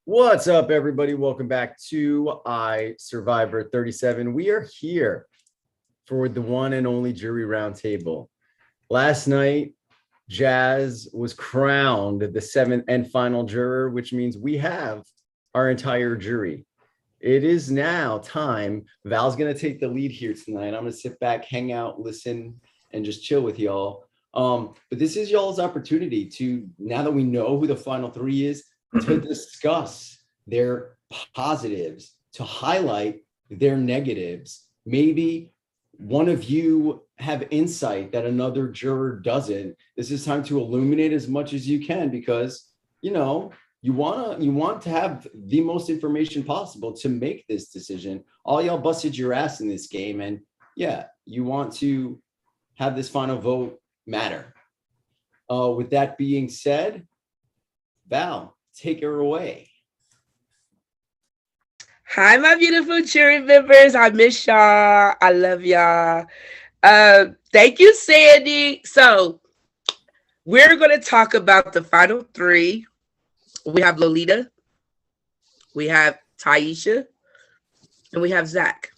What's up, everybody? Welcome back to iSurvivor 37. We are here for the one and only jury roundtable. Last night, Jazz was crowned the seventh and final juror, which means we have our entire jury. It is now time. Val's going to take the lead here tonight. I'm going to sit back, hang out, listen, and just chill with y'all. But this is y'all's opportunity to, now that we know who the final three is, to discuss their positives, to highlight their negatives. Maybe one of you have insight that another juror doesn't. This is time to illuminate as much as you can because, you want to have the most information possible to make this decision. All y'all busted your ass in this game, and yeah, you want to have this final vote matter. With that being said, Val, take her away. Hi, my beautiful jury members. I miss y'all. I love y'all. Thank you, Sandy. So we're going to talk about the final three. We have Lolita, we have Taisha, and we have Zach.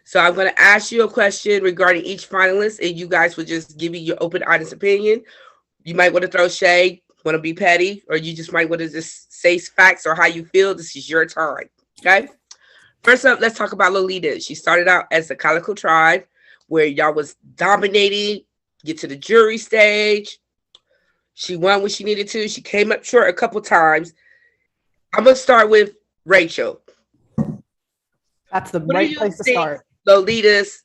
So I'm going to ask you a question regarding each finalist, and you guys would just give me your open, honest opinion. You might want to throw shade, want to be petty, or you just might want to just say facts or how you feel. This is your time, okay? First up, let's talk about Lolita. She started out as the Calico Tribe, where y'all was dominating, get to the jury stage. She won when she needed to. She came up short a couple times. I'm going to start with Rachel. That's the right place to start. Lolita's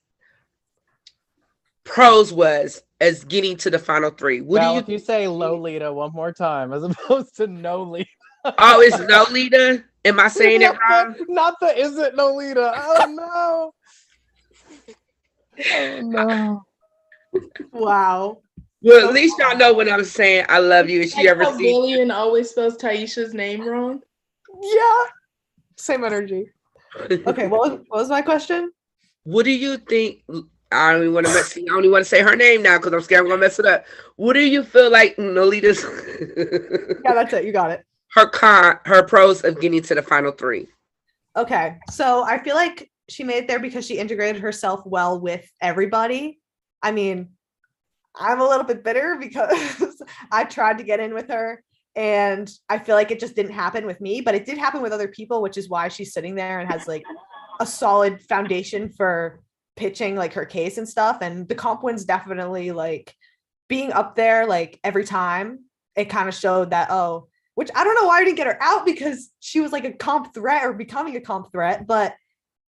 pros was as getting to the final three. If you say Lolita one more time as opposed to Nolita. Oh, it's Lolita? Am I saying it wrong? Not the is it Lolita. Oh, no. Oh, no. Wow. Well, at least y'all know what I'm saying. I love you. Is she ever seen Lillian always spells Taisha's name wrong? Yeah. Same energy. Okay, what was my question? What do you think? I don't even want to say her name now because I'm scared I'm gonna mess it up. What do you feel like Lolita's Yeah, that's it. You got it. Her pros of getting to the final three. Okay. So I feel like she made it there because she integrated herself well with everybody. I mean, I'm a little bit bitter because I tried to get in with her and I feel like it just didn't happen with me, but it did happen with other people, which is why she's sitting there and has like a solid foundation for pitching like her case and stuff. And the comp wins definitely like being up there like every time. It kind of showed that, which I don't know why I didn't get her out because she was like a comp threat or becoming a comp threat, but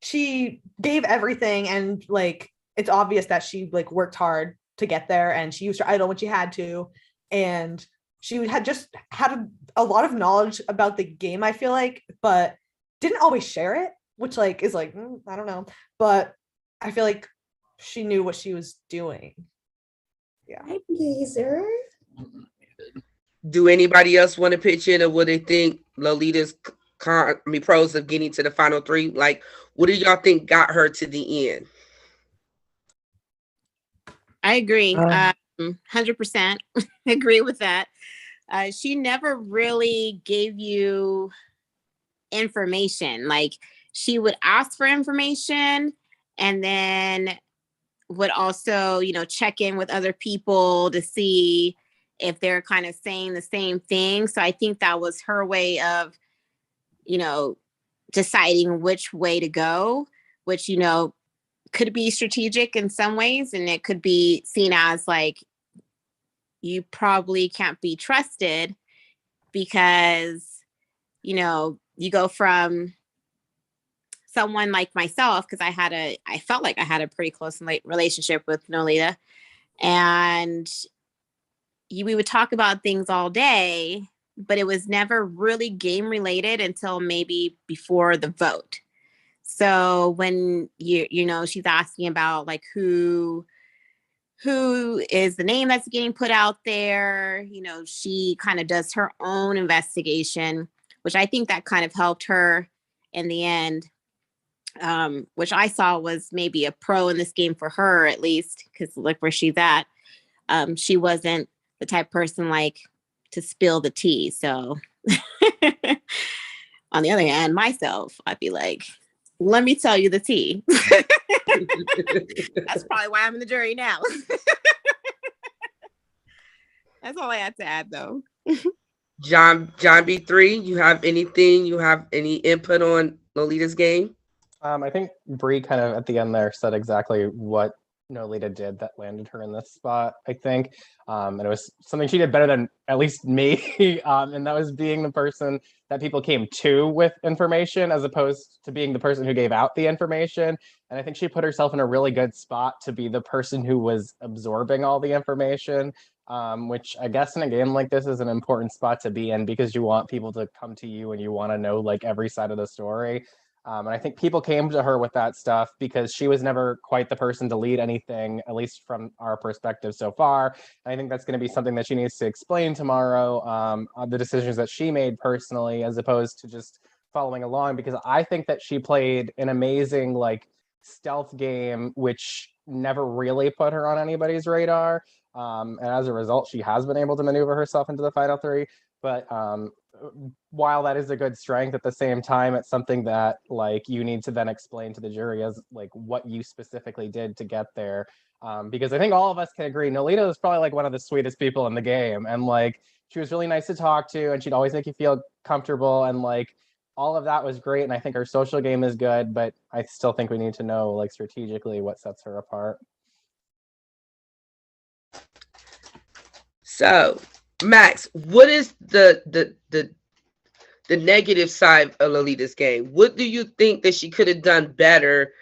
she gave everything and like it's obvious that she like worked hard to get there and she used her idol when she had to, and she had a lot of knowledge about the game, I feel like, but didn't always share it, which like is like I don't know, but I feel like she knew what she was doing. Yeah. Hi, Blazer. Do anybody else want to pitch in or what they think Lolita's pros of getting to the final three? Like, what do y'all think got her to the end? I agree. 100% agree with that. She never really gave you information. Like she would ask for information and then would also, check in with other people to see if they're kind of saying the same thing. So I think that was her way of, deciding which way to go, which, could be strategic in some ways, and it could be seen as like you probably can't be trusted because you go from someone like myself, because I felt like I had a pretty close relationship with Nolita, and we would talk about things all day, but it was never really game related until maybe before the vote. So when she's asking about like who is the name that's getting put out there, she kind of does her own investigation, which I think that kind of helped her in the end, which I saw was maybe a pro in this game for her, at least, because look where she's at. She wasn't the type of person like to spill the tea. So On the other hand, myself, I'd be like, let me tell you the tea. That's probably why I'm in the jury now. That's all I had to add, though. John B3, you have anything? You have any input on Lolita's game? I think Bree kind of at the end there said exactly what Nolita did that landed her in this spot, I think. And it was something she did better than at least me. And that was being the person that people came to with information as opposed to being the person who gave out the information. And I think she put herself in a really good spot to be the person who was absorbing all the information, which I guess in a game like this is an important spot to be in because you want people to come to you and you want to know like every side of the story. And I think people came to her with that stuff because she was never quite the person to lead anything, at least from our perspective so far. And I think that's going to be something that she needs to explain tomorrow, on the decisions that she made personally, as opposed to just following along, because I think that she played an amazing like stealth game, which never really put her on anybody's radar. And as a result, she has been able to maneuver herself into the final three. But while that is a good strength, at the same time, it's something that like you need to then explain to the jury as like what you specifically did to get there. Because I think all of us can agree, Nolita is probably like one of the sweetest people in the game. And like she was really nice to talk to and she'd always make you feel comfortable. And like all of that was great. And I think her social game is good, but I still think we need to know like strategically what sets her apart. So, Max, what is the negative side of Lolita's game? What do you think that she could have done better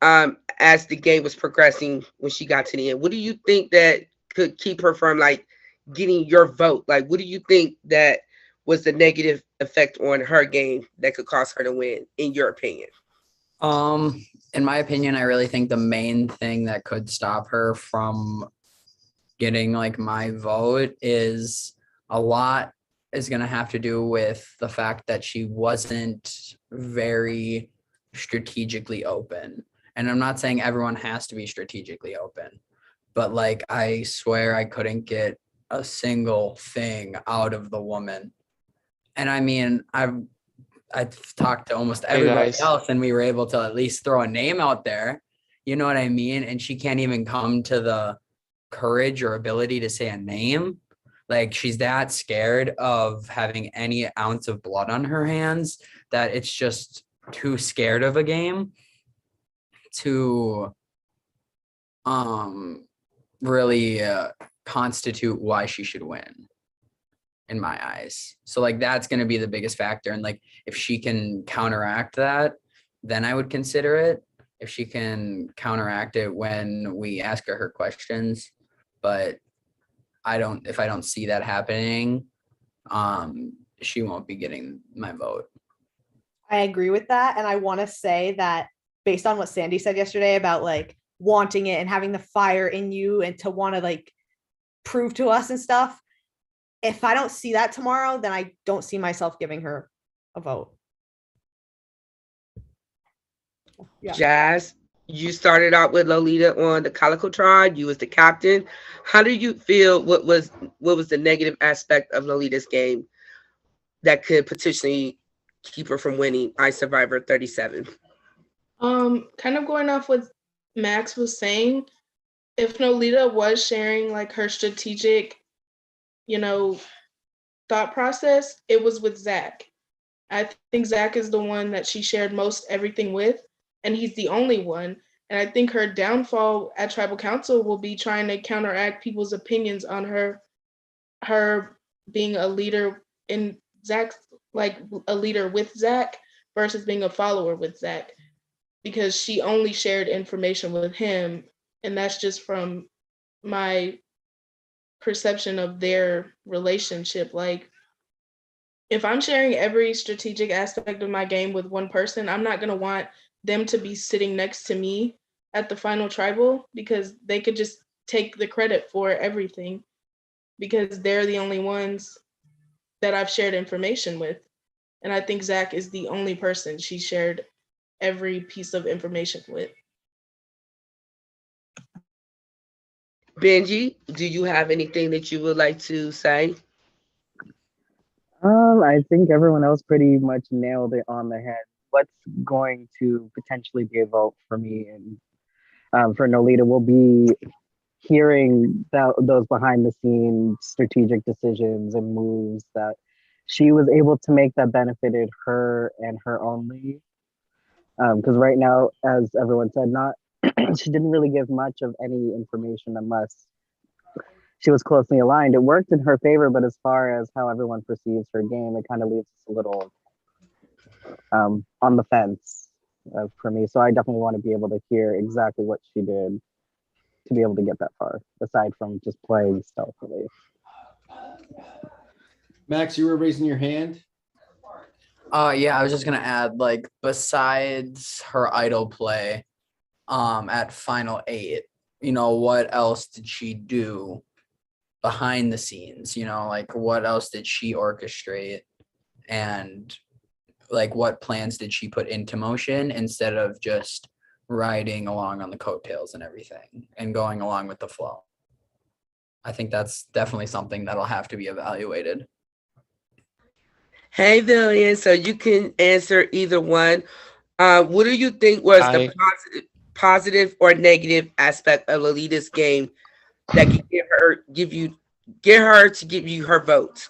as the game was progressing when she got to the end? What do you think that could keep her from like getting your vote? Like, what do you think that was the negative effect on her game that could cause her to win, in your opinion? In my opinion, I really think the main thing that could stop her from getting like my vote is a lot is going to have to do with the fact that she wasn't very strategically open. And I'm not saying everyone has to be strategically open, but like, I swear I couldn't get a single thing out of the woman. And I mean, I've talked to almost everybody else and we were able to at least throw a name out there. You know what I mean? And she can't even come to the courage or ability to say a name. Like she's that scared of having any ounce of blood on her hands that it's just too scared of a game to really constitute why she should win, in my eyes. So like that's going to be the biggest factor. And like if she can counteract that, then I would consider it. If she can counteract it when we ask her questions, but if I don't see that happening, she won't be getting my vote. I agree with that. And I want to say that based on what Sandy said yesterday about like wanting it and having the fire in you and to want to like prove to us and stuff, if I don't see that tomorrow, then I don't see myself giving her a vote. Yeah. Jazz, you started out with Lolita on the Calico Tribe. You was the captain. How do you feel? What was the negative aspect of Lolita's game that could potentially keep her from winning iSurvivor 37? Kind of going off what Max was saying, if Nolita was sharing like her strategic, thought process, it was with Zach. I think Zach is the one that she shared most everything with, and he's the only one. And I think her downfall at Tribal Council will be trying to counteract people's opinions on her being a leader in Zach's, like a leader with Zach versus being a follower with Zach, because she only shared information with him. And that's just from my perception of their relationship. Like, if I'm sharing every strategic aspect of my game with one person, I'm not going to want them to be sitting next to me at the final tribal, because they could just take the credit for everything because they're the only ones that I've shared information with. And I think Zach is the only person she shared every piece of information with. Benji, do you have anything that you would like to say? I think everyone else pretty much nailed it on the head. What's going to potentially be a vote for me and for Nolita will be hearing those behind the scenes strategic decisions and moves that she was able to make that benefited her and her only. Because right now, as everyone said, not she didn't really give much of any information unless she was closely aligned. It worked in her favor, but as far as how everyone perceives her game, it kind of leaves us a little on the fence for me. So I definitely want to be able to hear exactly what she did to be able to get that far, aside from just playing stealthily. Max, you were raising your hand. Yeah, I was just gonna add, like, besides her idol play, at Final Eight, what else did she do behind the scenes? Like, what else did she orchestrate, and like, what plans did she put into motion instead of just riding along on the coattails and everything and going along with the flow? I think that's definitely something that'll have to be evaluated. Hey, Villian, so you can answer either one. What do you think was the I positive or negative aspect of Lolita's game that can get her to give you her vote?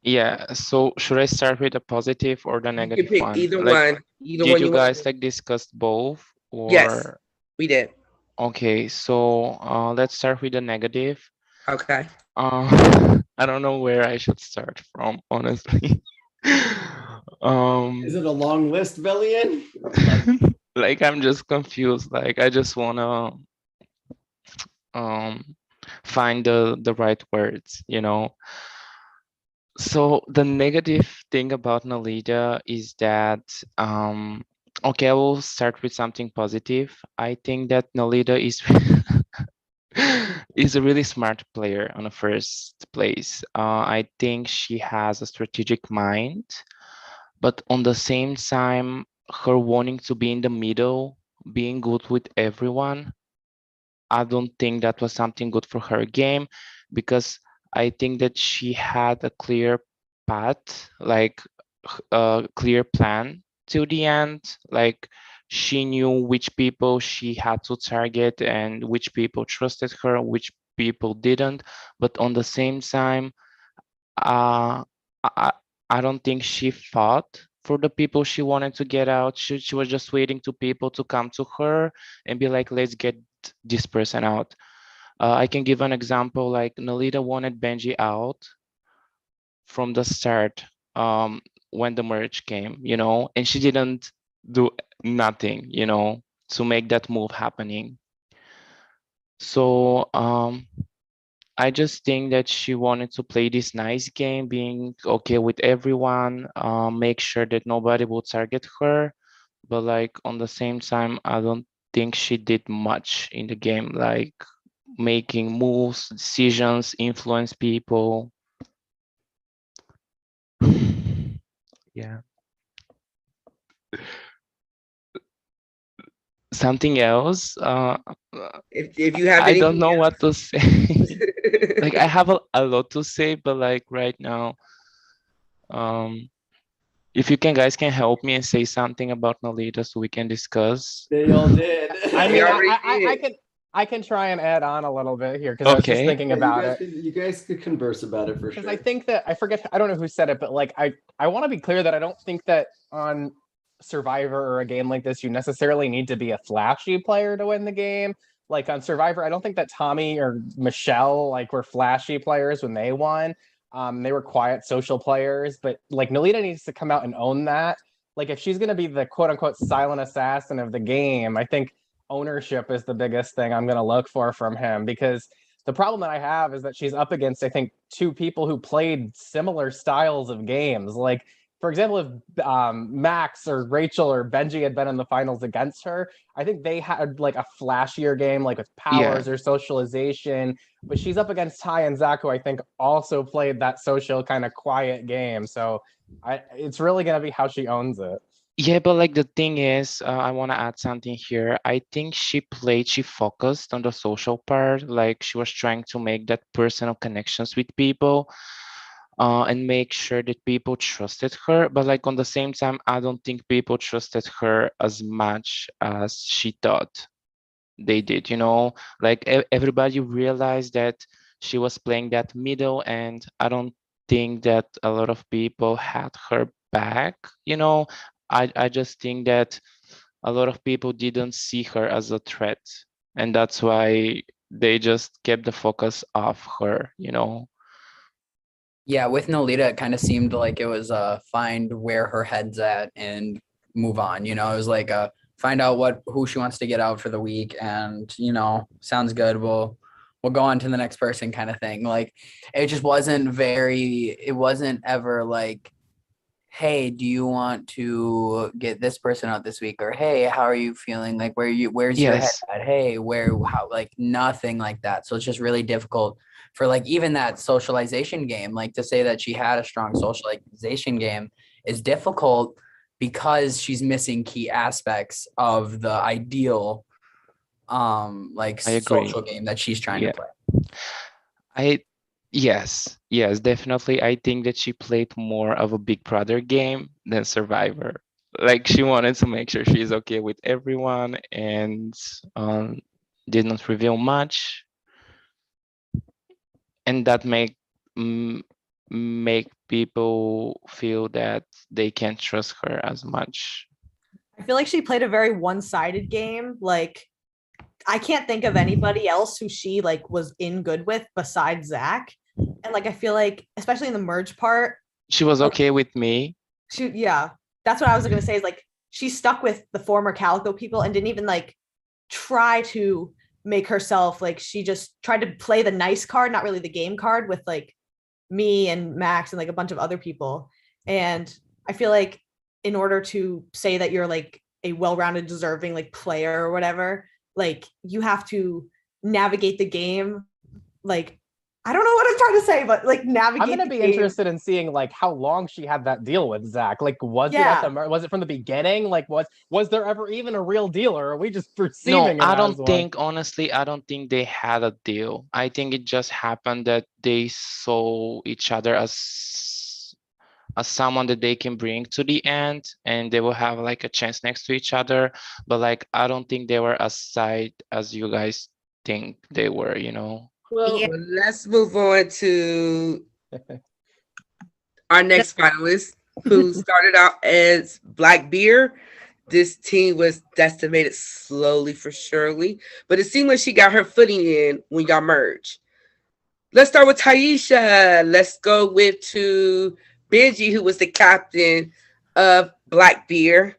Yeah, so should I start with the positive or the You can negative pick one? either Like, one. Either did one you you want. guys like discuss both Yes, or we did. okay, so let's start with the negative. Okay. I don't know where I should start from, honestly. Um, Is it a long list, Villian? like I'm just confused. Like I just wanna um find the right words, you know. So the negative thing about Nolita is that okay, I will start with something positive. I think that Nolita is is a really smart player on the first place. I think she has a strategic mind, but on the same time, her wanting to be in the middle, being good with everyone, I don't think that was something good for her game because I think that she had a clear path, like a clear plan to the end. Like she knew which people she had to target and which people trusted her, which people didn't. But on the same time, uh, I, I don't think she fought for the people she wanted to get out. She was just waiting to people to come to her and be like, let's get this person out. I can give an example like Nolita wanted Benji out from the start when the merge came, and she didn't do nothing, to make that move happening. So I just think that she wanted to play this nice game, being okay with everyone, make sure that nobody will target her. But like on the same time, I don't think she did much in the game, like making moves, decisions, influence people. Yeah. Something else. If you have I don't anything know else. what to say. Like I have a lot to say, but like right now, um, if you guys can help me and say something about Nolita so we can discuss. They all did. I They mean, already I did. can try and add on a little bit here because I was just Okay. thinking about it. You guys could converse about it for Because sure. I think that I forget, I don't know who said it, but like I want to be clear that I don't think that on Survivor or a game like this you necessarily need to be a flashy player to win the game. Like on Survivor, I don't think that Tommy or Michelle like were flashy players when they won. They were quiet social players, but like Nolita needs to come out and own that. Like if she's gonna be the quote unquote silent assassin of the game, I think ownership is the biggest thing I'm gonna look for from him because the problem that I have is that she's up against, I think, two people who played similar styles of games. Like, for example, if Max or Rachel or Benji had been in the finals against her, I think they had like a flashier game, like with Yeah. powers or socialization. But she's up against Ty and Zach, who I think also played that social kind of quiet game. So it's really going to be how she owns it. Yeah, but like the thing is, I want to add something here. I think she focused on the social part. Like she was trying to make that personal connections with people. and make sure that people trusted her. But like on the same time, I don't think people trusted her as much as she thought they did. Like everybody realized that she was playing that middle, and I don't think that a lot of people had her back. I just think that a lot of people didn't see her as a threat, and that's why they just kept the focus off her. Yeah, with Nolita, it kind of seemed like it was find where her head's at and move on. It was like find out who she wants to get out for the week, and sounds good. We'll go on to the next person kind of thing. Like it just it wasn't ever like, hey, do you want to get this person out this week? Or hey, how are you feeling? Like where's your head Yes. at? Hey, how, like nothing like that. So it's just really difficult for like even that socialization game, like to say that she had a strong socialization game is difficult because she's missing key aspects of the ideal like I agree. social game that she's trying Yeah. to play. Yes, definitely. I think that she played more of a Big Brother game than Survivor. Like she wanted to make sure she's okay with everyone, and did not reveal much, and that make people feel that they can't trust her as much. I feel like she played a very one-sided game. Like I can't think of anybody else who she like was in good with besides Zach. And like I feel like, especially in the merge part, She was okay with me. yeah, that's what I was gonna say is like she stuck with the former Calico people and didn't even like try to make herself like she just tried to play the nice card, not really the game card with like me and Max and like a bunch of other people. And I feel like in order to say that you're like a well-rounded, deserving like player or whatever, like you have to navigate the game. Like, I don't know what I'm trying to say, but like navigate. I'm gonna be interested in seeing like how long she had that deal with Zach. Like, was it from the beginning? Like, was there ever even a real deal, or are we just perceiving No, it I as don't one? think, honestly, I don't think they had a deal. I think it just happened that they saw each other as someone that they can bring to the end, and they will have like a chance next to each other. But like, I don't think they were as side as you guys think they were. Well, Yeah. Let's move on to our next finalist, who started out as Black Beer. This team was decimated slowly for surely, but it seemed like she got her footing in when y'all merged. Let's start with Taisha. Let's go to Benji, who was the captain of Black Beer.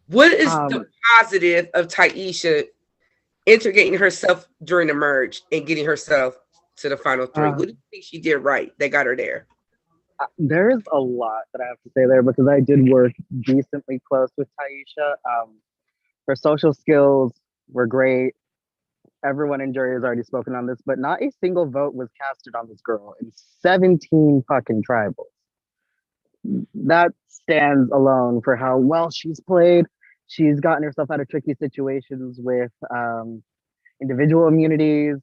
What is the positive of Taisha integrating herself during the merge and getting herself to the final three? What do you think she did right that got her there? There's a lot that I have to say there because I did work decently close with Taisha. Her social skills were great. Everyone in jury has already spoken on this, but not a single vote was casted on this girl in 17 fucking tribals. That stands alone for how well she's played. She's gotten herself out of tricky situations with individual immunities.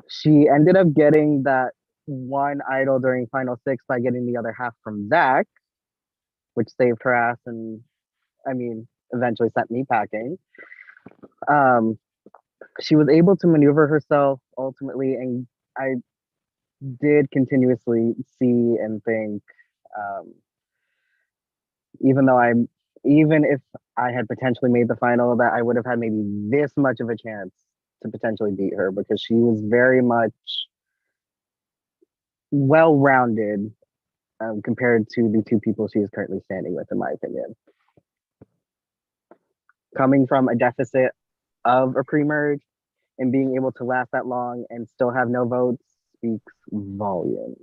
She ended up getting that one idol during final six by getting the other half from Zach, which saved her ass and eventually sent me packing. She was able to maneuver herself ultimately, and I did continuously see and think, even if I had potentially made the final, that I would have had maybe this much of a chance to potentially beat her because she was very much well-rounded compared to the two people she is currently standing with, in my opinion. Coming from a deficit of a pre-merge and being able to last that long and still have no votes speaks volumes.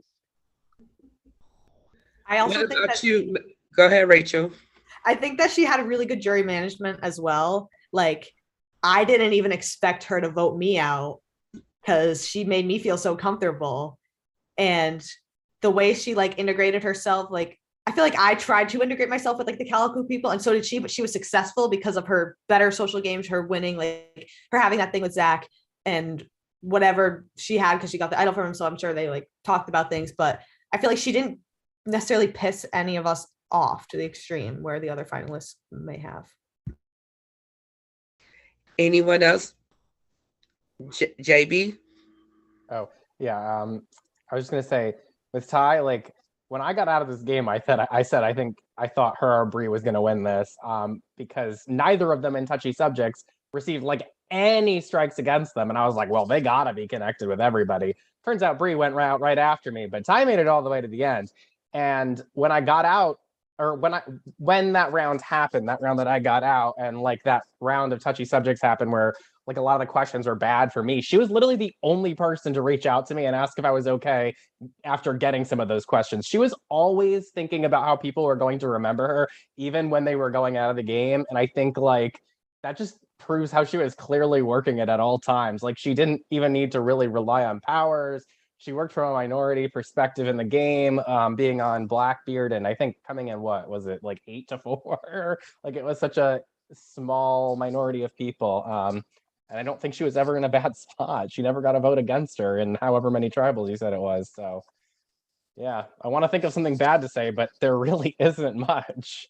I also think that you? Go ahead, Rachel. I think that she had a really good jury management as well. Like, I didn't even expect her to vote me out because she made me feel so comfortable. And the way she like integrated herself, like I feel like I tried to integrate myself with like the Calico people, and so did she, but she was successful because of her better social games, her winning, like her having that thing with Zach and whatever she had because she got the idol from him. So I'm sure they like talked about things, but I feel like she didn't necessarily piss any of us off to the extreme where the other finalists may have. Anyone else? JB? Oh, yeah. I was just gonna say with Ty, like when I got out of this game, I thought I thought her or Bree was gonna win this. Because neither of them in touchy subjects received like any strikes against them. And I was like, well, they gotta be connected with everybody. Turns out Bree went right after me, but Ty made it all the way to the end. And when I got out, or when that round happened, that round that I got out, and like that round of touchy subjects happened where like a lot of the questions were bad for me. She was literally the only person to reach out to me and ask if I was okay after getting some of those questions. She was always thinking about how people were going to remember her, even when they were going out of the game. And I think like that just proves how she was clearly working it at all times. Like she didn't even need to really rely on powers. She worked from a minority perspective in the game, being on Blackbeard, and I think coming in, what was it, like 8-4? Like it was such a small minority of people. And I don't think she was ever in a bad spot. She never got a vote against her in however many tribals you said it was. So yeah, I want to think of something bad to say, but there really isn't much.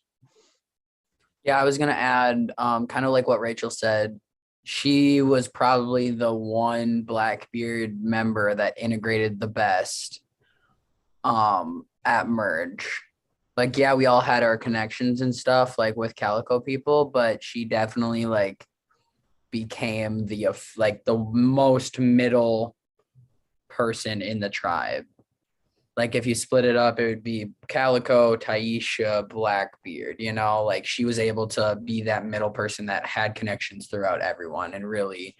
Yeah, I was gonna add, kind of like what Rachel said. She was probably the one Blackbeard member that integrated the best at Merge. Like, yeah, we all had our connections and stuff, like with Calico people, but she definitely like became the most middle person in the tribe. Like if you split it up, it would be Calico, Taisha, Blackbeard, you know, like she was able to be that middle person that had connections throughout everyone and really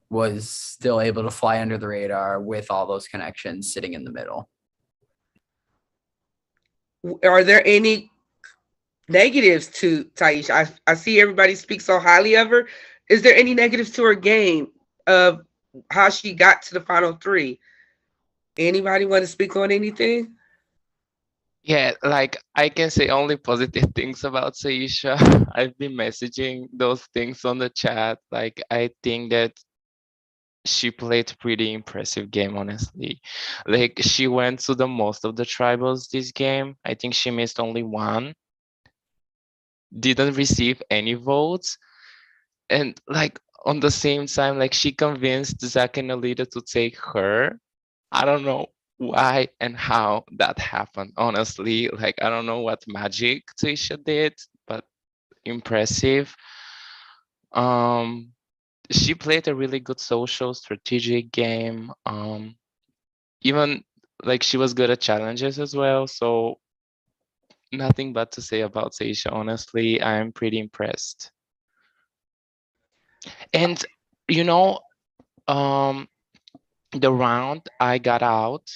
was still able to fly under the radar with all those connections sitting in the middle. Are there any negatives to Taisha? I see everybody speak so highly of her. Is there any negatives to her game of how she got to the final three? Anybody want to speak on anything? Yeah, like I can say only positive things about Saisha. I've been messaging those things on the chat. Like I think that she played a pretty impressive game, honestly. Like she went to the most of the tribals this game. I think she missed only one. Didn't receive any votes. And like on the same time, like she convinced Zach and Alita to take her. I don't know why and how that happened. Honestly, like I don't know what magic Tisha did, but impressive. She played a really good social strategic game. Even like she was good at challenges as well. So nothing but to say about Seisha. Honestly, I'm pretty impressed. And you know, the round I got out,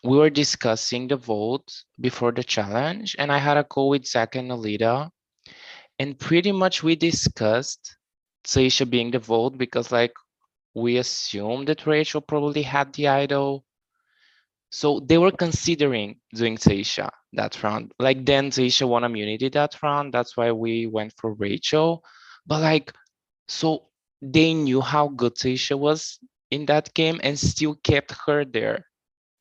we were discussing the vote before the challenge, and I had a call with Zach and Alita, and pretty much we discussed Seisha being the vote because like we assumed that Rachel probably had the idol. So they were considering doing Seisha that round. Like then Seisha won immunity that round. That's why we went for Rachel. But like, so they knew how good Seisha was in that game and still kept her there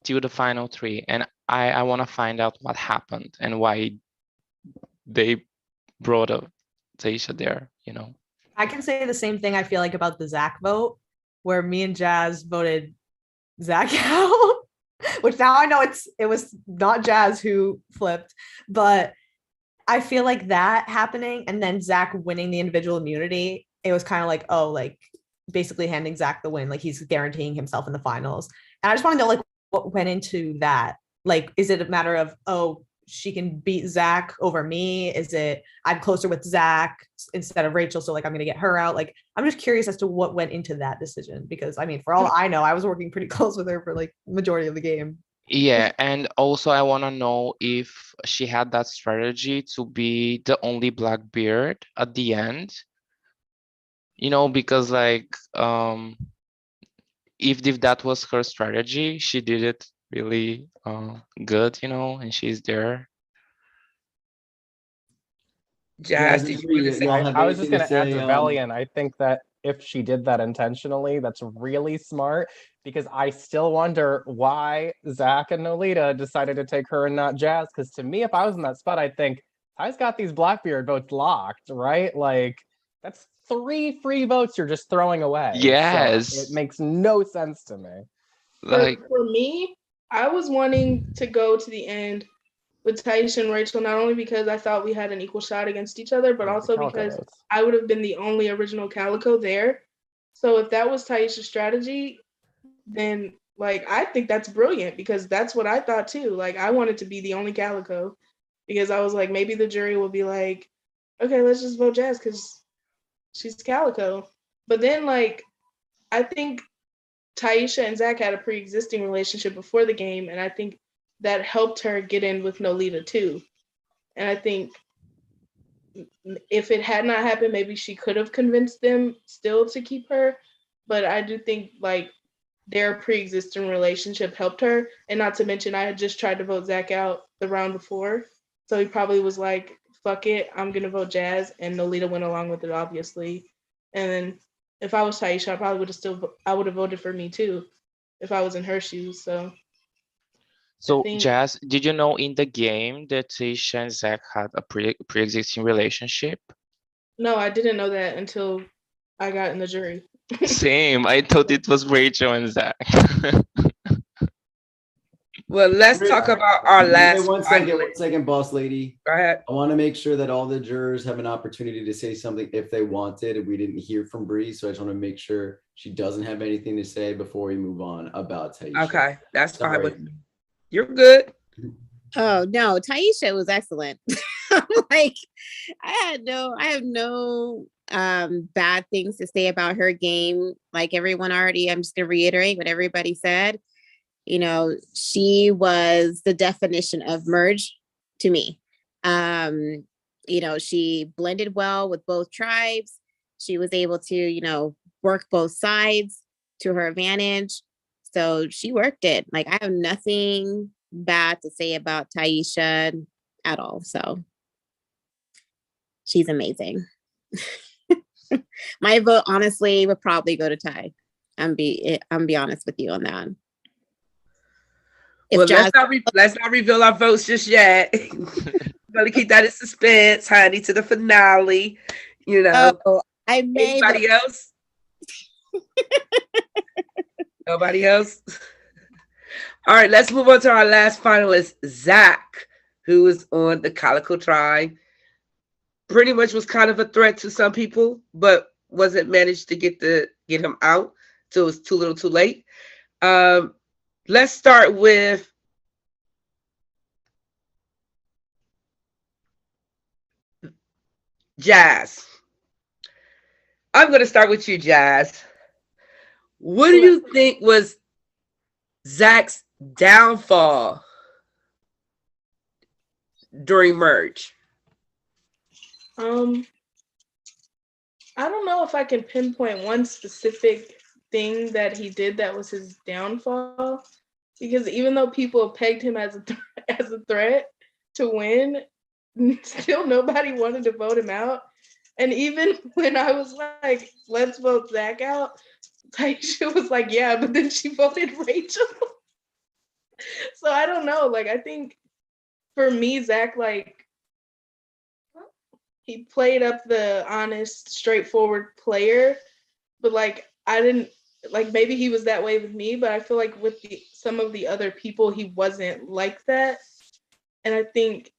till the final three. And I want to find out what happened and why they brought up Seisha there, you know. I can say the same thing I feel like about the Zach vote, where me and Jazz voted Zach out, which now I know it was not Jazz who flipped, but I feel like that happening and then Zach winning the individual immunity, it was kind of like, oh, like basically handing Zach the win, like he's guaranteeing himself in the finals. And I just want to know like what went into that. Like, is it a matter of, oh, she can beat Zach over me? Is it I'm closer with Zach instead of Rachel, so like I'm gonna get her out? Like I'm just curious as to what went into that decision, because I mean, for all I know, I was working pretty close with her for like majority of the game. Yeah, and also I want to know if she had that strategy to be the only Blackbeard at the end. You know, because like if that was her strategy, she did it really good, you know, and she's there. Jazz, did you want to say? I was just going to add to Valiant. I think that if she did that intentionally, that's really smart, because I still wonder why Zach and Nolita decided to take her and not Jazz. Because to me, if I was in that spot, I'd think, Ty's got these Blackbeard votes locked, right? Like, that's 3 free votes you're just throwing away. So Yes. it makes no sense to me. Like, For me, I was wanting to go to the end with Taisha and Rachel, not only because I thought we had an equal shot against each other, but Yeah, the also Calico because votes. I would have been the only original Calico there. So if that was Taisha's strategy, then like I think that's brilliant, because that's what I thought too. Like I wanted to be the only Calico, because I was like, maybe the jury will be like, okay, let's just vote Jazz because she's Calico. But then like I think Taisha and Zach had a pre-existing relationship before the game, and I think that helped her get in with Nolita too. And I think if it had not happened, maybe she could have convinced them still to keep her. But I do think like their pre-existing relationship helped her. And not to mention, I had just tried to vote Zach out the round before. So he probably was like, fuck it, I'm going to vote Jazz. And Nolita went along with it, obviously. And then if I was Taisha, I probably would have voted for me too if I was in her shoes. so think- Jazz, did you know in the game that Tisha and Zach had a pre-existing relationship? No, I didn't know that until I got in the jury. Same. I thought it was Rachel and Zach. Well, let's talk about our last. One second, boss lady. Go ahead. I want to make sure that all the jurors have an opportunity to say something if they wanted. We didn't hear from Bree, so I just want to make sure she doesn't have anything to say before we move on about Taisha. Okay, that's fine Sorry. with me. You're good. Oh no, Taisha was excellent. Like I have no bad things to say about her game. Like everyone already, I'm just gonna reiterate what everybody said. You know, she was the definition of merge to me. You know, she blended well with both tribes. She was able to, you know, work both sides to her advantage. So she worked it. Like I have nothing bad to say about Taisha at all. So she's amazing. My vote honestly would probably go to Ty. I'm be honest with you on that. Well, let's not reveal our votes just yet. Gonna keep that in suspense, honey, to the finale. You know. Oh, I may. Anybody else? Nobody else? All right, let's move on to our last finalist, Zach, who is on the Calico tribe. Pretty much was kind of a threat to some people, but wasn't managed to get him out, so it was too little too late. Let's start with Jazz. I'm going to start with you, Jazz. What do you think was Zach's downfall during merge? I don't know if I can pinpoint one specific thing that he did that was his downfall, because even though people pegged him as a threat to win, still nobody wanted to vote him out. And even when I was like, let's vote Zach out, Taisha was like, yeah, but then she voted Rachel. So I don't know. Like, I think for me, Zach, like, he played up the honest, straightforward player, but like, I didn't, like, maybe he was that way with me, but I feel like with some of the other people, he wasn't like that. And I think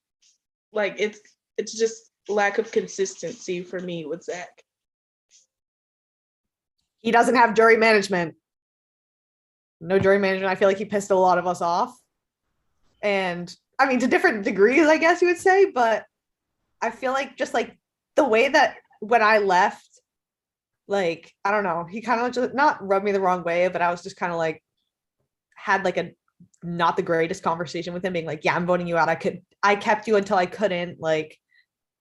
like it's just lack of consistency for me with Zach. He doesn't have jury management. No jury management. I feel like he pissed a lot of us off. And I mean, to different degrees, I guess you would say, but I feel like just like the way that when I left, like, I don't know, he kind of just not rubbed me the wrong way, but I was just kind of like, had like a not the greatest conversation with him, being like, yeah, I'm voting you out. I kept you until I couldn't, like,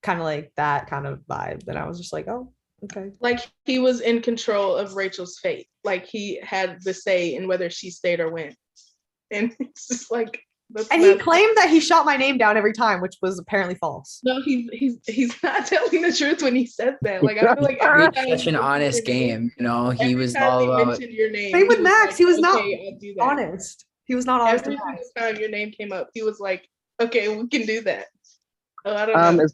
kind of like that kind of vibe. And I was just like, oh, okay. Like he was in control of Rachel's fate. Like he had the say in whether she stayed or went. And it's just like, That's And he not- claimed that he shot my name down every time, which was apparently false. No, he's not telling the truth when he says that. Like I feel like It every was time such you an mention honest your name- game, you know. He every was time all they about mentioned your name. Same with Max. Like, He was not okay, I'll do that. honest. He was not honest. Every to single Max. time your name came up, he was like, "Okay, we can do that." Oh, I don't know.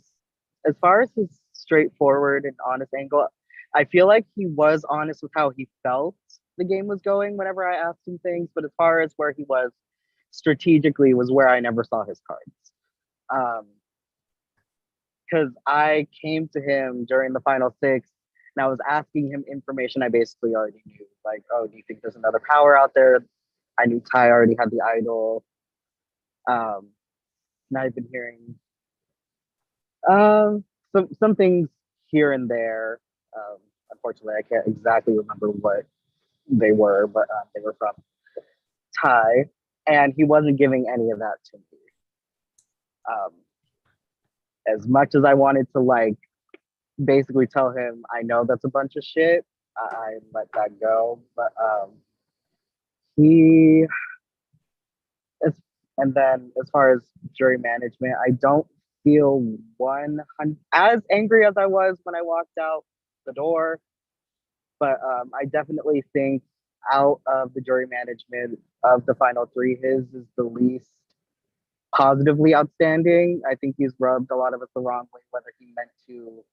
As far as his straightforward and honest angle, I feel like he was honest with how he felt the game was going whenever I asked him things. But as far as where he was strategically was where I never saw his cards. Because I came to him during the final six and I was asking him information I basically already knew. Like, oh, do you think there's another power out there? I knew Ty already had the idol. And I've been hearing some things here and there. Unfortunately, I can't exactly remember what they were, but they were from Ty, and he wasn't giving any of that to me. As much as I wanted to like basically tell him, I know that's a bunch of shit, I let that go. But he, and then as far as jury management, I don't feel 100 as angry as I was when I walked out the door. But I definitely think out of the jury management of the final three, his is the least positively outstanding. I think he's rubbed a lot of us the wrong way, whether he meant to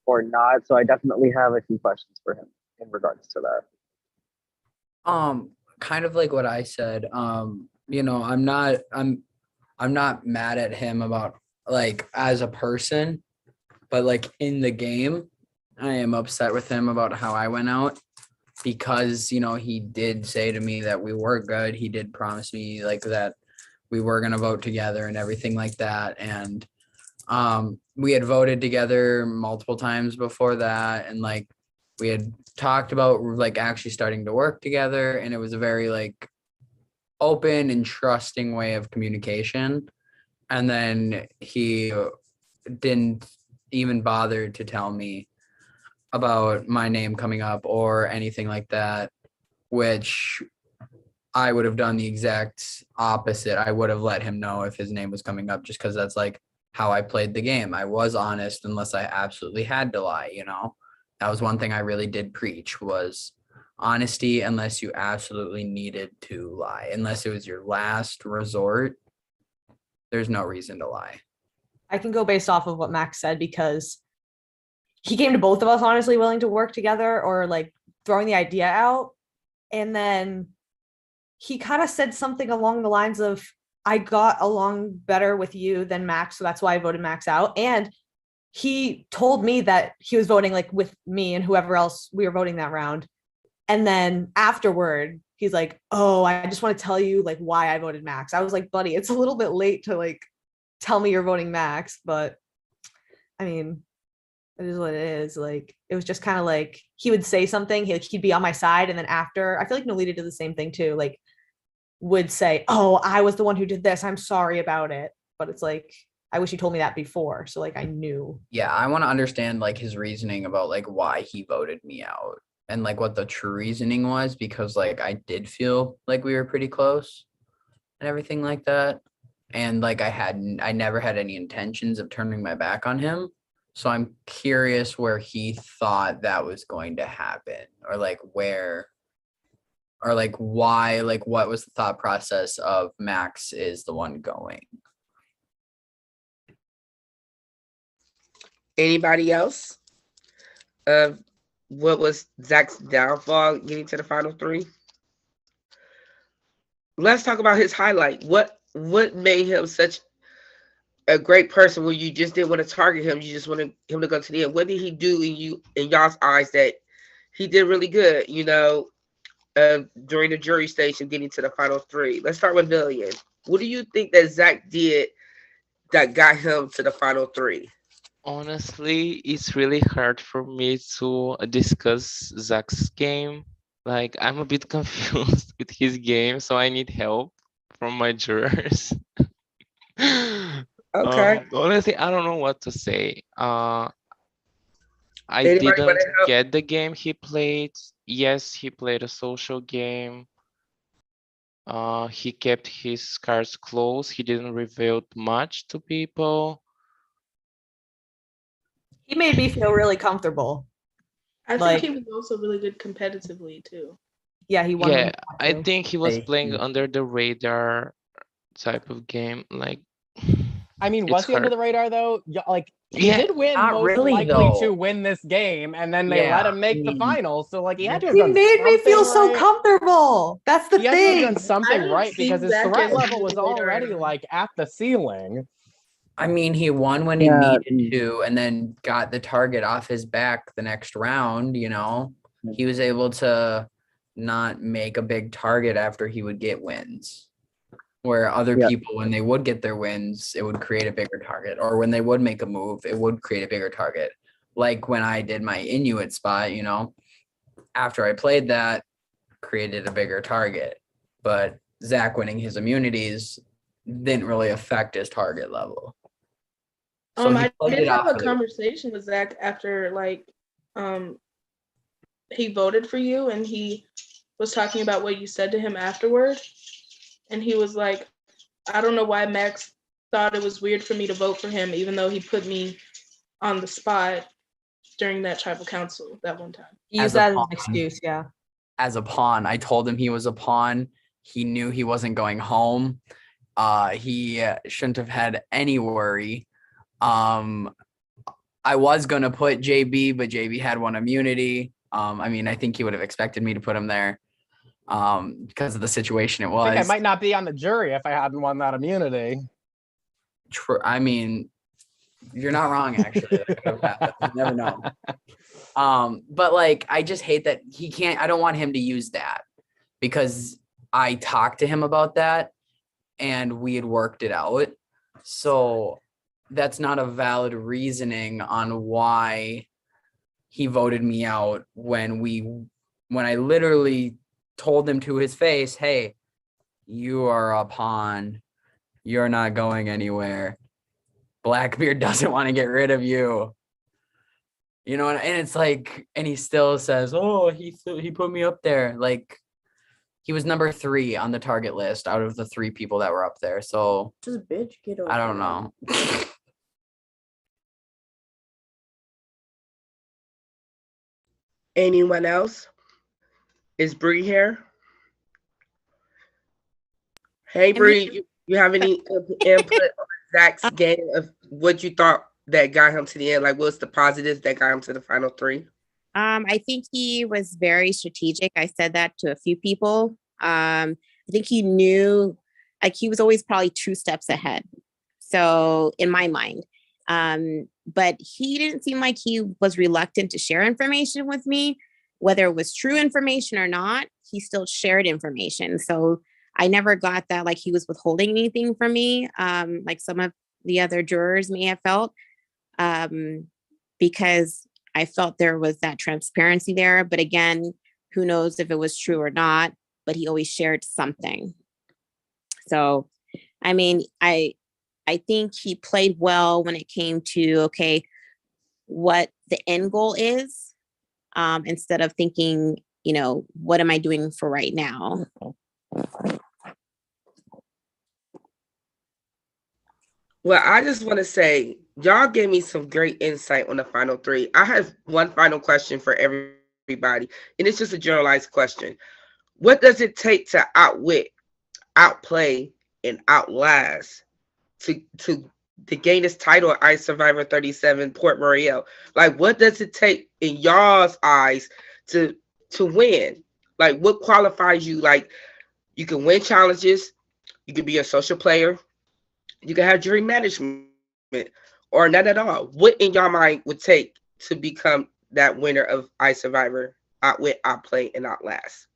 or not. So I definitely have a few questions for him in regards to that. Kind of like what I said. You know, I'm not mad at him about like as a person, but like in the game, I am upset with him about how I went out because, you know, he did say to me that we were good. He did promise me like that we were going to vote together and everything like that. And we had voted together multiple times before that. And like we had talked about like actually starting to work together. And it was a very like open and trusting way of communication. And then he didn't even bother to tell me about my name coming up or anything like that, which I would have done the exact opposite. I would have let him know if his name was coming up just because that's like how I played the game. I was honest unless I absolutely had to lie, you know? That was one thing I really did preach was honesty unless you absolutely needed to lie. Unless it was your last resort, there's no reason to lie. I can go based off of what Max said because he came to both of us honestly willing to work together or like throwing the idea out. And then he kind of said something along the lines of, I got along better with you than Max, so that's why I voted Max out. And he told me that he was voting like with me and whoever else we were voting that round. And then afterward, he's like, oh, I just want to tell you like why I voted Max. I was like, buddy, it's a little bit late to like tell me you're voting Max, but I mean, it is what it is. Like, it was just kind of like he would say something, he'd be on my side, and then after, I feel like Nolita did the same thing too. Like, would say, "Oh, I was the one who did this. I'm sorry about it." But it's like, I wish you told me that before, so like I knew. Yeah, I want to understand like his reasoning about like why he voted me out and like what the true reasoning was because like I did feel like we were pretty close and everything like that. And like I never had any intentions of turning my back on him. So I'm curious where he thought that was going to happen or like where or like why, like what was the thought process of Max is the one going? Anybody else? What was Zach's downfall getting to the final three? Let's talk about his highlight. What made him such a great person when you just didn't want to target him? You just wanted him to go to the end. What did he do in y'all's eyes that he did really good? You know, during the jury stage and getting to the final three. Let's start with Million. What do you think that Zach did that got him to the final three? Honestly, it's really hard for me to discuss Zach's game. Like, I'm a bit confused with his game, so I need help from my jurors. Okay. Honestly, I don't know what to say. I Anybody didn't wanna help? get the game he played. Yes, he played a social game. He kept his cards close. He didn't reveal much to people. He made me feel really comfortable. I Like- think he was also really good competitively too. Yeah, he won. when Yeah, he I had to. think he was Hey, playing under the radar type of game. Like, I mean, it's was he under hard. the radar though? Like he Yeah, did win not most really, likely to though. win this game, and then they let Yeah, him make I the mean, finals. So like he had to have He done made me feel something so right. comfortable. That's the He had to have thing. done something don't right see because his Zach threat as level was the winner. already like at the ceiling. I mean, he won when he Yeah, needed to, and then got the target off his back the next round. He was able to not make a big target after he would get wins. Where other Yeah. people, when they would get their wins, it would create a bigger target. Or when they would make a move, it would create a bigger target. Like when I did my Inuit spot, after I played that, created a bigger target. But Zach winning his immunities didn't really affect his target level. So he I played did it have off a really conversation with Zach after he voted for you, and he was talking about what you said to him afterward, and he was like, I don't know why Max thought it was weird for me to vote for him, even though he put me on the spot during that tribal council that one time. He used As a that as an pawn. excuse. Yeah. as a pawn. I told him he was a pawn. He knew he wasn't going home. He shouldn't have had any worry. I was going to put JB, but JB had one immunity. I mean, I think he would have expected me to put him there because of the situation it I think I was. might not be on the jury if I hadn't won that immunity. True. I mean, you're not wrong, actually. That could have happened. You never know. But like, I just hate that he can't. I don't want him to use that because I talked to him about that and we had worked it out. So that's not a valid reasoning on why he voted me out when I literally told him to his face, hey, you are a pawn. You're not going anywhere. Blackbeard doesn't want to get rid of you. And it's like, and he still says, oh, he put me up there. Like, he was number 3 on the target list out of the 3 people that were up there. So Just bitch, get over I don't it. know. Anyone else? Is Bree here? Hey, I'm Bree, you have any input on Zach's game of what you thought that got him to the end? Like, what's the positives that got him to the final 3? I think he was very strategic. I said that to a few people. I think he knew, like he was always probably 2 steps ahead. So in my mind, but he didn't seem like he was reluctant to share information with me, whether it was true information or not. He still shared information. So I never got that like he was withholding anything from me, like some of the other jurors may have felt, because I felt there was that transparency there. But again, who knows if it was true or not, but he always shared something. So, I mean, I think he played well when it came to, okay, what the end goal is, instead of thinking, what am I doing for right now? Well, I just want to say, y'all gave me some great insight on the final 3. I have one final question for everybody, and it's just a generalized question. What does it take to outwit, outplay, and outlast to gain this title at iSurvivor 37 Port Moriel? Like, what does it take in y'all's eyes to win? Like, what qualifies you? Like, you can win challenges, you can be a social player, you can have jury management, or none at all. What in your mind would take to become that winner of iSurvivor, outwit, outplay, and outlast?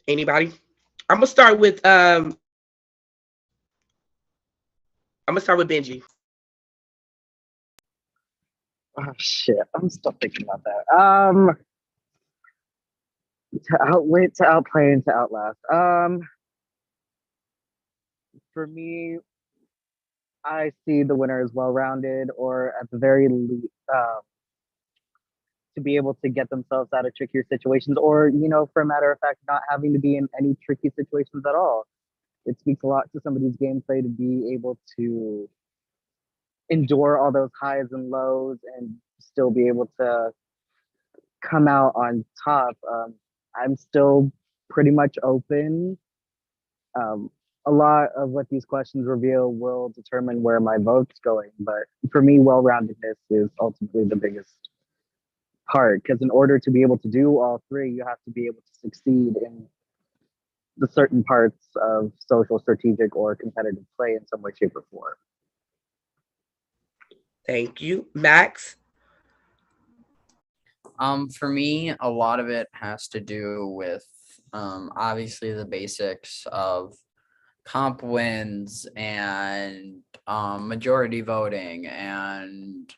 Anybody? I'm gonna start with Benji. Oh shit, I'm still thinking about that. To outwit, to outplay, and to outlast. For me, I see the winner as well-rounded, or at the very least, to be able to get themselves out of trickier situations, or, for a matter of fact, not having to be in any tricky situations at all. It speaks a lot to somebody's gameplay to be able to endure all those highs and lows and still be able to come out on top. I'm still pretty much open. Um, a lot of what these questions reveal will determine where my vote's going, but for me, well-roundedness is ultimately the biggest part, because in order to be able to do all three, you have to be able to succeed in the certain parts of social, strategic, or competitive play in some way, shape, or form. Thank you. Max? For me, a lot of it has to do with obviously the basics of comp wins and majority voting and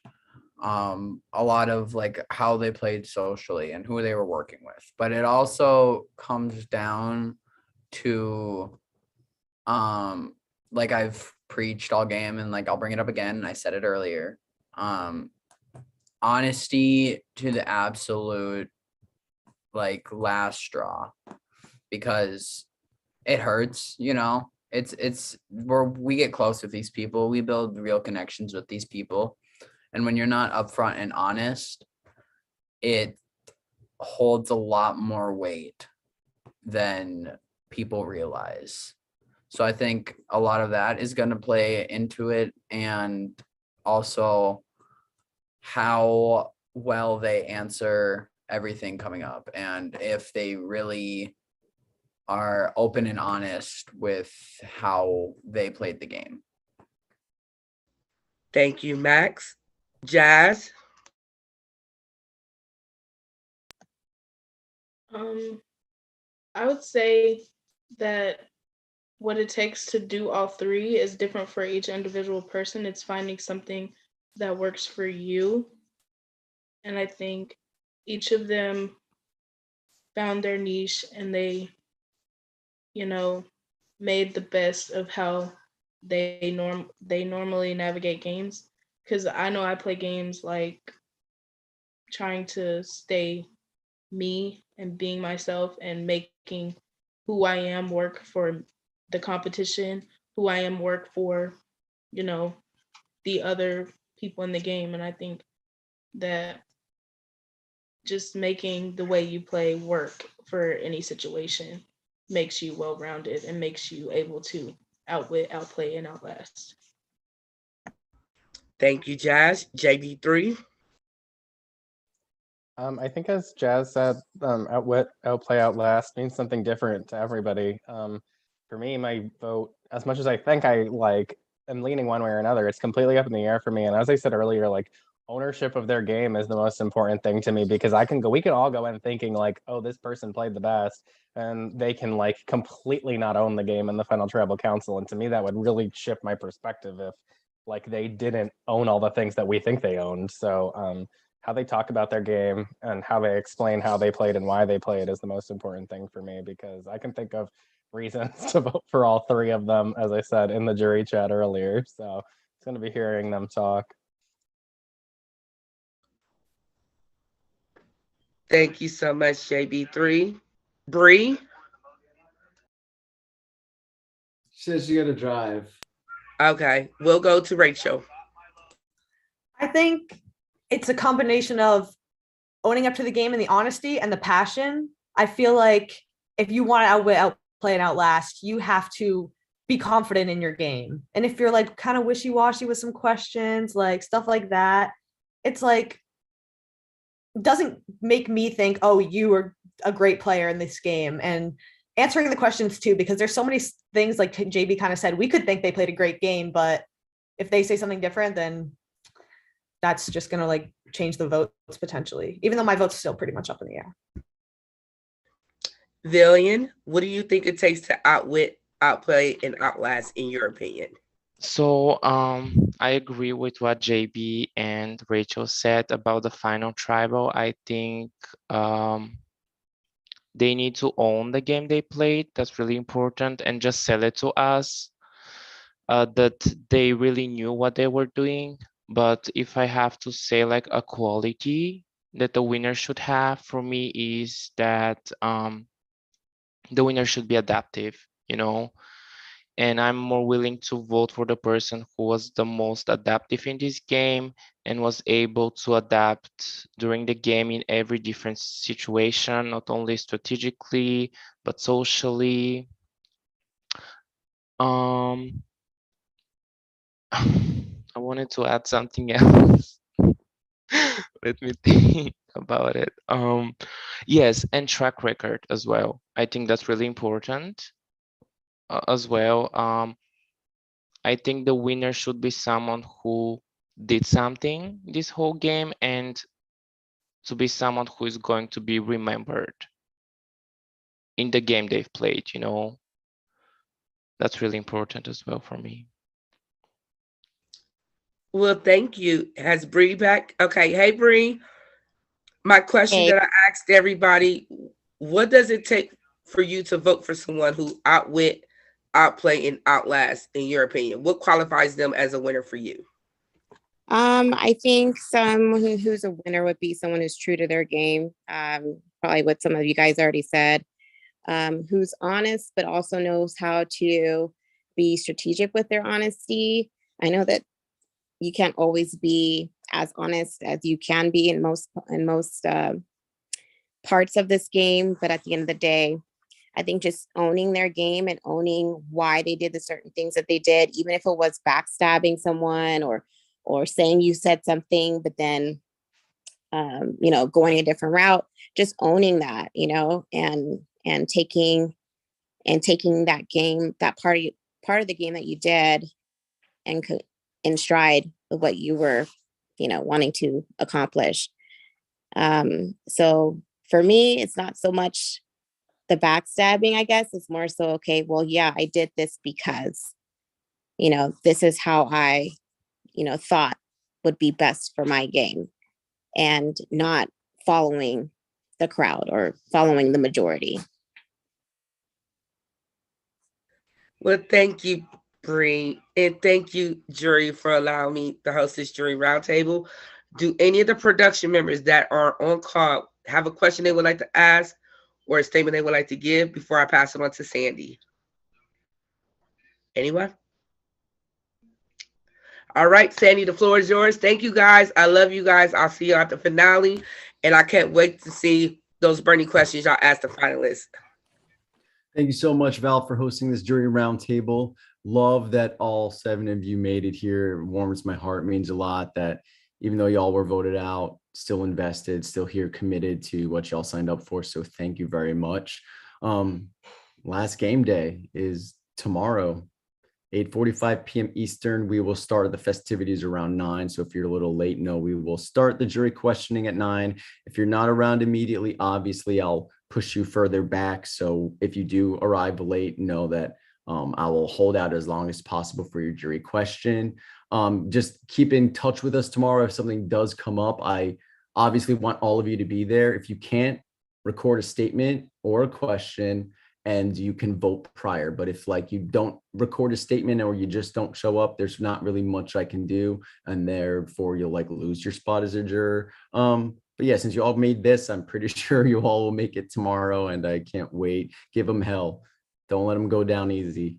a lot of like how they played socially and who they were working with. But it also comes down to like I've preached all game, and like I'll bring it up again. I said it earlier. Honesty to the absolute like last straw, because it hurts, it's where we get close with these people, we build real connections with these people, and when you're not upfront and honest, it holds a lot more weight than people realize. So I think a lot of that is going to play into it, and also how well they answer everything coming up, and if they really are open and honest with how they played the game. Thank you, Max. Jazz? I would say that what it takes to do all three is different for each individual person. It's finding something that works for you. And I think each of them found their niche, and they, made the best of how they normally navigate games. Because I know I play games like trying to stay me and being myself and making who I am work for the competition, who I am work for, the other people in the game. And I think that just making the way you play work for any situation makes you well-rounded and makes you able to outwit, outplay, and outlast. Thank you, Jazz. JB3? I think, as Jazz said, outwit, outplay, outlast means something different to everybody. For me, my vote, as much as I think I am leaning one way or another, it's completely up in the air for me. And as I said earlier, ownership of their game is the most important thing to me, because we can all go in thinking oh, this person played the best, and they can completely not own the game in the final tribal council. And to me, that would really shift my perspective if they didn't own all the things that we think they owned. So how they talk about their game and how they explain how they played and why they played is the most important thing for me, because I can think of reasons to vote for all three of them, as I said in the jury chat earlier. So it's going to be hearing them talk. Thank you so much, JB3. Bree? She says she got to drive. Okay, we'll go to Rachel. I think it's a combination of owning up to the game and the honesty and the passion. I feel like if you want to outwit, outplay, and outlast, you have to be confident in your game. And if you're kind of wishy-washy with some questions, stuff like that, it's doesn't make me think, oh, you are a great player in this game. And answering the questions too, because there's so many things, like JB kind of said, we could think they played a great game, but if they say something different, then that's just going to change the votes potentially, even though my vote's still pretty much up in the air. Villian, what do you think it takes to outwit, outplay, and outlast, in your opinion? So I agree with what JB and Rachel said about the final tribal. I think they need to own the game they played. That's really important, and just sell it to us that they really knew what they were doing. But if I have to say a quality that the winner should have for me is that the winner should be adaptive, and I'm more willing to vote for the person who was the most adaptive in this game and was able to adapt during the game in every different situation, not only strategically, but socially. Um, I wanted to add something else. Let me think about it. Yes, and track record as well. I think that's really important as well. I think the winner should be someone who did something this whole game and to be someone who is going to be remembered in the game they've played, That's really important as well for me. Well, thank you. Has Bree back? Okay. Hey, Bree. My question Hey. that I asked everybody, what does it take for you to vote for someone who outwit, outplay, and outlast, in your opinion? What qualifies them as a winner for you? I think someone who's a winner would be someone who's true to their game. Probably what some of you guys already said. Who's honest, but also knows how to be strategic with their honesty. I know that you can't always be as honest as you can be in most parts of this game, but at the end of the day, I think just owning their game and owning why they did the certain things that they did, even if it was backstabbing someone or saying you said something, but then going a different route, just owning that, and taking that game, that part of the game that you did, and in stride of what you were, wanting to accomplish. So for me, it's not so much the backstabbing, I guess. It's more so, okay, well, yeah, I did this because, this is how I, thought would be best for my game, and not following the crowd or following the majority. Well, thank you, Bree. And thank you, jury, for allowing me to host this jury roundtable. Do any of the production members that are on call have a question they would like to ask or a statement they would like to give before I pass it on to Sandy? Anyone? All right, Sandy, the floor is yours. Thank you, guys. I love you guys. I'll see you at the finale. And I can't wait to see those burning questions y'all ask the finalists. Thank you so much, Val, for hosting this jury roundtable. Love that all 7 of you made it here. It warms my heart, means a lot that even though y'all were voted out, still invested, still here, committed to what y'all signed up for. So thank you very much. Last game day is tomorrow, 8:45 p.m. Eastern. We will start the festivities around 9. So if you're a little late, no, we will start the jury questioning at 9. If you're not around immediately, obviously I'll push you further back. So if you do arrive late, know that I will hold out as long as possible for your jury question. Just keep in touch with us tomorrow if something does come up. I obviously want all of you to be there. If you can't, record a statement or a question and you can vote prior. But if you don't record a statement or you just don't show up, there's not really much I can do, and therefore you'll lose your spot as a juror. But yeah, since you all made this, I'm pretty sure you all will make it tomorrow, and I can't wait. Give them hell. Don't let them go down easy.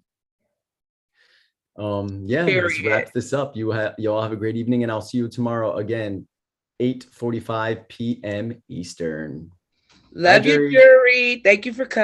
Yeah, let's wrap this up. You all have a great evening, and I'll see you tomorrow again, 8:45 p.m. Eastern. Love you, jury. Thank you for coming.